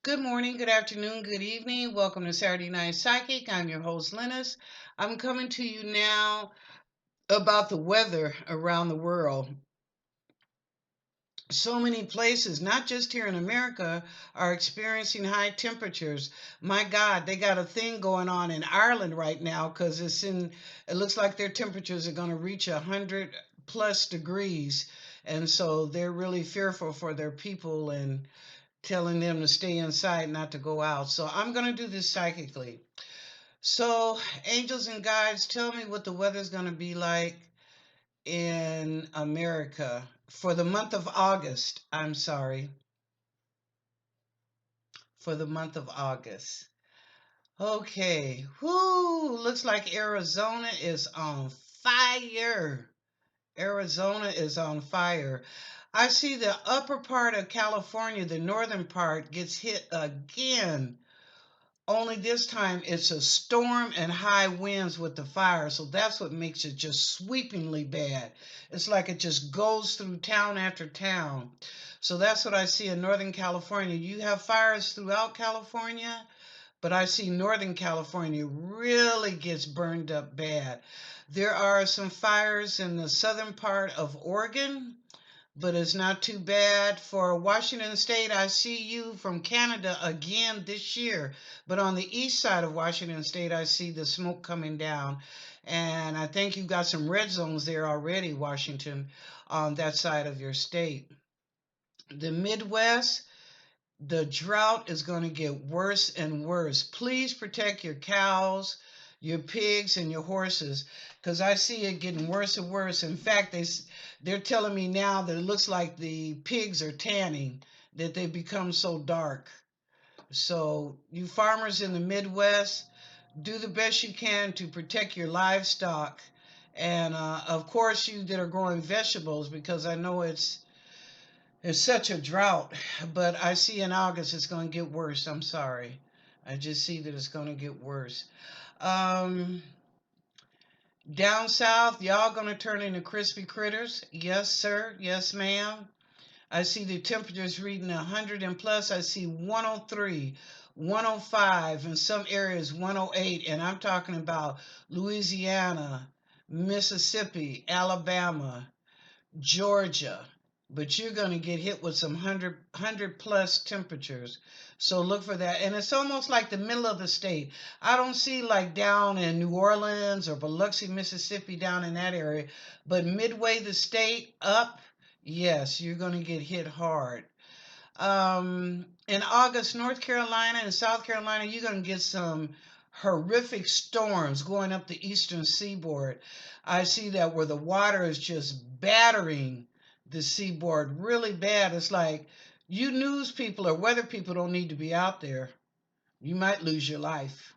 Good morning, good afternoon, good evening. Welcome to Saturday Night Psychic. I'm your host, Lennis. I'm coming to you now about the weather around the world. So many places, not just here in America, are experiencing high temperatures. My God, they got a thing going on in Ireland right now because it looks like their temperatures are going to reach 100 plus degrees. And so they're really fearful for their people and telling them to stay inside, not to go out. So I'm going to do this psychically. So, angels and guides, tell me what the weather's going to be like in America for the month of August. I'm sorry, for the month of August. Okay, whoo, looks like Arizona is on fire. Arizona is on fire. I see the upper part of California, the northern part, gets hit again. Only this time it's a storm and high winds with the fire. So that's what makes it just sweepingly bad. It's like it just goes through town after town. So that's what I see in Northern California. You have fires throughout California, but I see Northern California really gets burned up bad. There are some fires in the southern part of Oregon, but it's not too bad. For Washington State, I see you from Canada again this year. But on the east side of Washington State, I see the smoke coming down. And I think you've got some red zones there already, Washington, on that side of your state. The Midwest, the drought is going to get worse and worse. Please protect your cows, your pigs, and your horses, because I see it getting worse and worse. In fact, they're telling me now that it looks like the pigs are tanning, that they become so dark. So you farmers in the Midwest, do the best you can to protect your livestock, and of course you that are growing vegetables, because I know it's such a drought, but I see in August it's going to get worse. I'm sorry. I just see that it's going to get worse. Um, Down south, y'all going to turn into crispy critters? Yes, sir. Yes, ma'am. I see the temperatures reading 100 and plus. I see 103, 105, in some areas 108, and I'm talking about Louisiana, Mississippi, Alabama, Georgia, but you're going to get hit with some 100 plus temperatures. So look for that. And it's almost like the middle of the state. I don't see like down in New Orleans or Biloxi, Mississippi, down in that area, but midway the state up, yes, you're going to get hit hard. In August, North Carolina and South Carolina, you're going to get some horrific storms going up the eastern seaboard. I see that where the water is just battering the seaboard really bad. It's like you news people or weather people don't need to be out there. You might lose your life.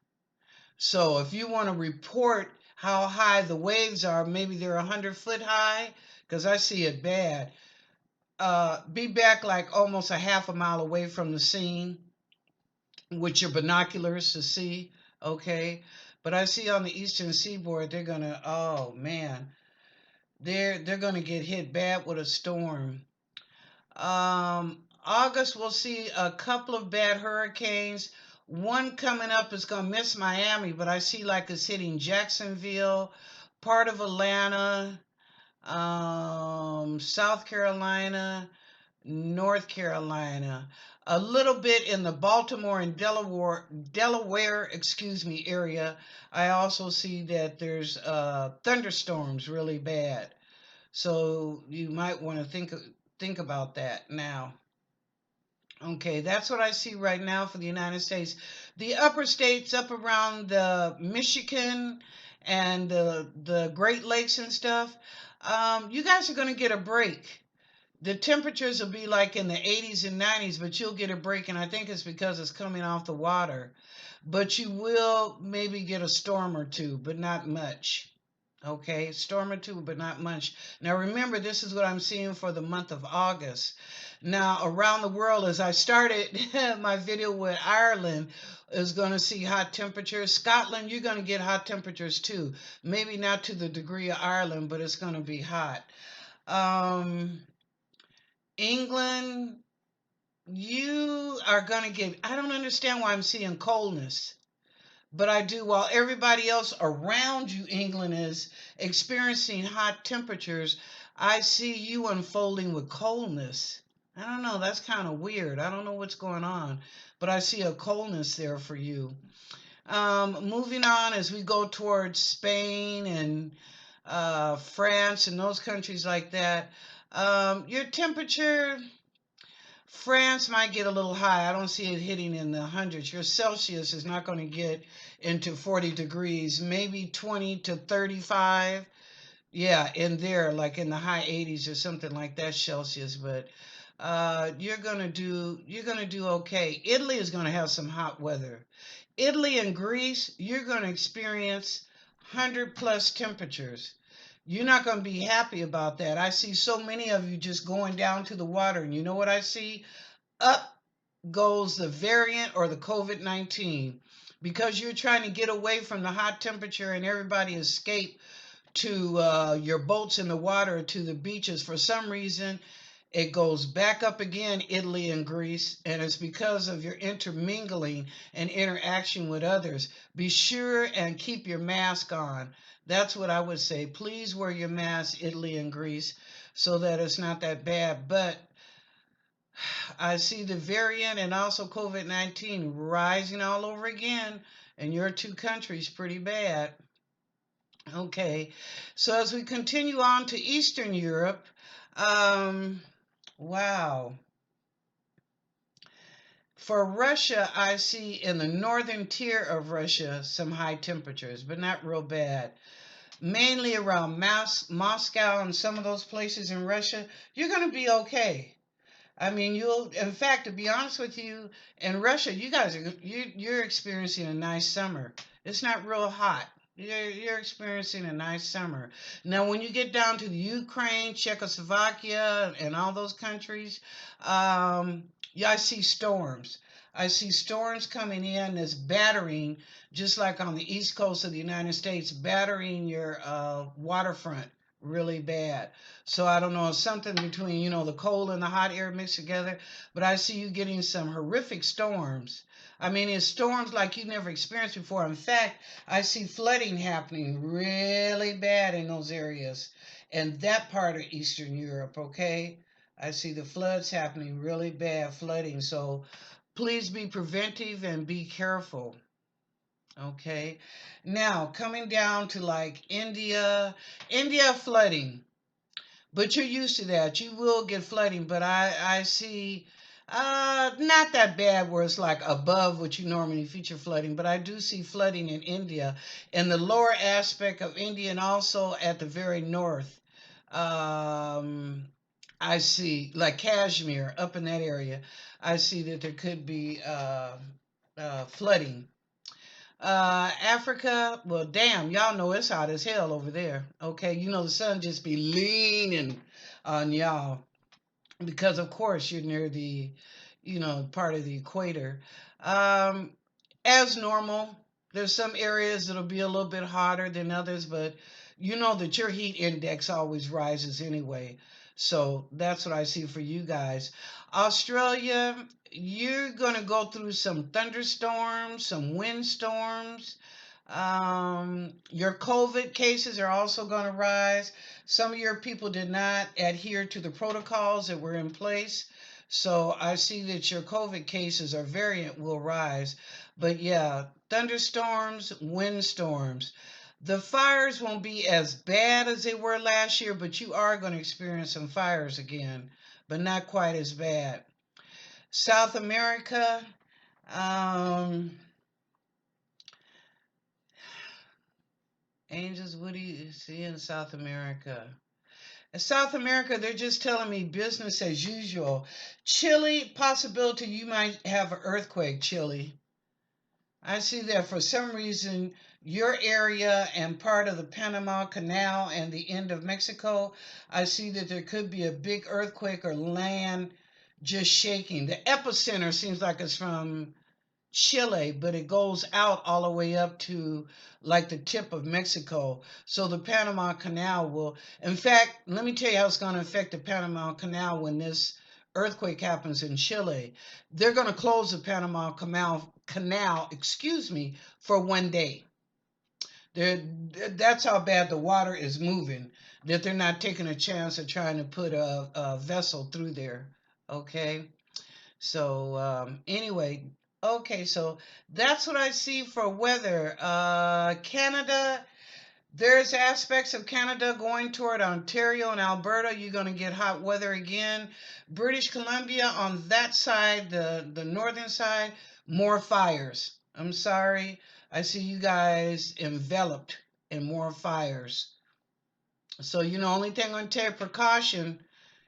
So if you want to report how high the waves are, maybe they're 100 foot high, because I see it bad. Be back like almost a half a mile away from the scene with your binoculars to see. Okay, but I see on the eastern seaboard they're gonna. Oh man, they're gonna get hit bad with a storm. August we'll see a couple of bad hurricanes. One coming up is gonna miss Miami, but I see like it's hitting Jacksonville, part of Atlanta, South Carolina, North Carolina, a little bit in the Baltimore and Delaware, excuse me, area. I also see that there's thunderstorms really bad. So you might want to think about that now. Okay, that's what I see right now for the United States. The upper states up around the Michigan and the Great Lakes and stuff, you guys are going to get a break. The temperatures will be like in the 80s and 90s, but you'll get a break, and I think it's because it's coming off the water. But you will maybe get a storm or two, but not much. Okay, storm or two, but not much. Now remember, this is what I'm seeing for the month of August. Now around the world, as I started my video with Ireland, is going to see hot temperatures. Scotland, you're going to get hot temperatures too. Maybe not to the degree of Ireland, but it's going to be hot. Um, England, are going to get, I don't understand why I'm seeing coldness, but I do. While everybody else around you, England, is experiencing hot temperatures, I see you unfolding with coldness. I don't know. That's kind of weird. I don't know what's going on, but I see a coldness there for you. Moving on as we go towards Spain and France and those countries like that. Your temperature, France might get a little high. I don't see it hitting in the hundreds. Your Celsius is not going to get into 40 degrees, maybe 20 to 35. Yeah, in there, like in the high 80s or something like that Celsius. But you're gonna do okay. Italy is gonna have some hot weather. Italy and Greece, you're gonna experience 100 plus temperatures. You're not going to be happy about that. I see so many of you just going down to the water, and you know what I see? Up goes the variant or the COVID-19 because you're trying to get away from the hot temperature and everybody escape to your boats in the water to the beaches. For some reason, it goes back up again, Italy and Greece, and it's because of your intermingling and interaction with others. Be sure and keep your mask on. That's what I would say. Please wear your mask, Italy and Greece, so that it's not that bad. But I see the variant and also COVID-19 rising all over again in your two countries pretty bad. Okay, so as we continue on to Eastern Europe, um, wow. For Russia, I see in the northern tier of Russia some high temperatures, but not real bad. Mainly around Moscow and some of those places in Russia, you're going to be okay. I mean, in fact, to be honest with you, in Russia, you guys you're experiencing a nice summer. It's not real hot. You're experiencing a nice summer. Now, when you get down to the Ukraine, Czechoslovakia, and all those countries, yeah, I see storms. I see storms coming in that's battering, just like on the east coast of the United States, battering your waterfront really bad. So I don't know, something between, the cold and the hot air mixed together, but I see you getting some horrific storms. I mean, it's storms like you've never experienced before. In fact, I see flooding happening really bad in those areas and that part of Eastern Europe, okay? I see the floods happening really bad, flooding. So please be preventive and be careful. Okay. Now, coming down to like India flooding. But you're used to that. You will get flooding, but I see not that bad where it's like above what you normally feature flooding, but I do see flooding in India, in the lower aspect of India and also at the very north. Um, I see like Kashmir up in that area. I see that there could be flooding. Africa, well, damn, y'all know it's hot as hell over there. Okay, the sun just be leaning on y'all because, of course, you're near the, part of the equator. Um, as normal, there's some areas that'll be a little bit hotter than others, but you know that your heat index always rises anyway. So that's what I see for you guys. Australia, you're going to go through some thunderstorms, some windstorms. Your COVID cases are also going to rise. Some of your people did not adhere to the protocols that were in place. So I see that your COVID cases or variant will rise. But yeah, thunderstorms, windstorms. The fires won't be as bad as they were last year, but you are going to experience some fires again, but not quite as bad. South America, um, Angels, what do you see in South America? In South America, they're just telling me business as usual. Chile, possibility you might have an earthquake, Chile. I see that for some reason, your area and part of the Panama Canal and the end of Mexico, I see that there could be a big earthquake or land just shaking. The epicenter seems like it's from Chile, but it goes out all the way up to like the tip of Mexico. So the Panama Canal will, in fact, let me tell you how it's going to affect the Panama Canal when this earthquake happens in Chile, they're going to close the Panama Canal, excuse me, for 1 day. They're, that's how bad the water is moving, that they're not taking a chance of trying to put a vessel through there. Okay. So, anyway, okay, so that's what I see for weather. Canada, there's aspects of Canada going toward Ontario and Alberta. You're going to get hot weather again. British Columbia on that side, the northern side, more fires. I'm sorry. I see you guys enveloped in more fires. So, only thing I'm going to take precaution.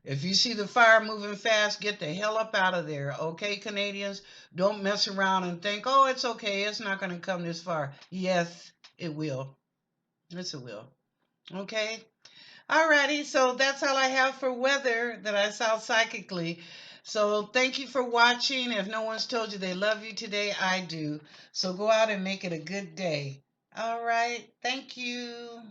If you see the fire moving fast, get the hell up out of there. Okay, Canadians? Don't mess around and think, oh, it's okay. It's not going to come this far. Yes, it will. Yes, it will. Okay. Alrighty. So that's all I have for weather that I saw psychically. So thank you for watching. If no one's told you they love you today, I do. So go out and make it a good day. All right. Thank you.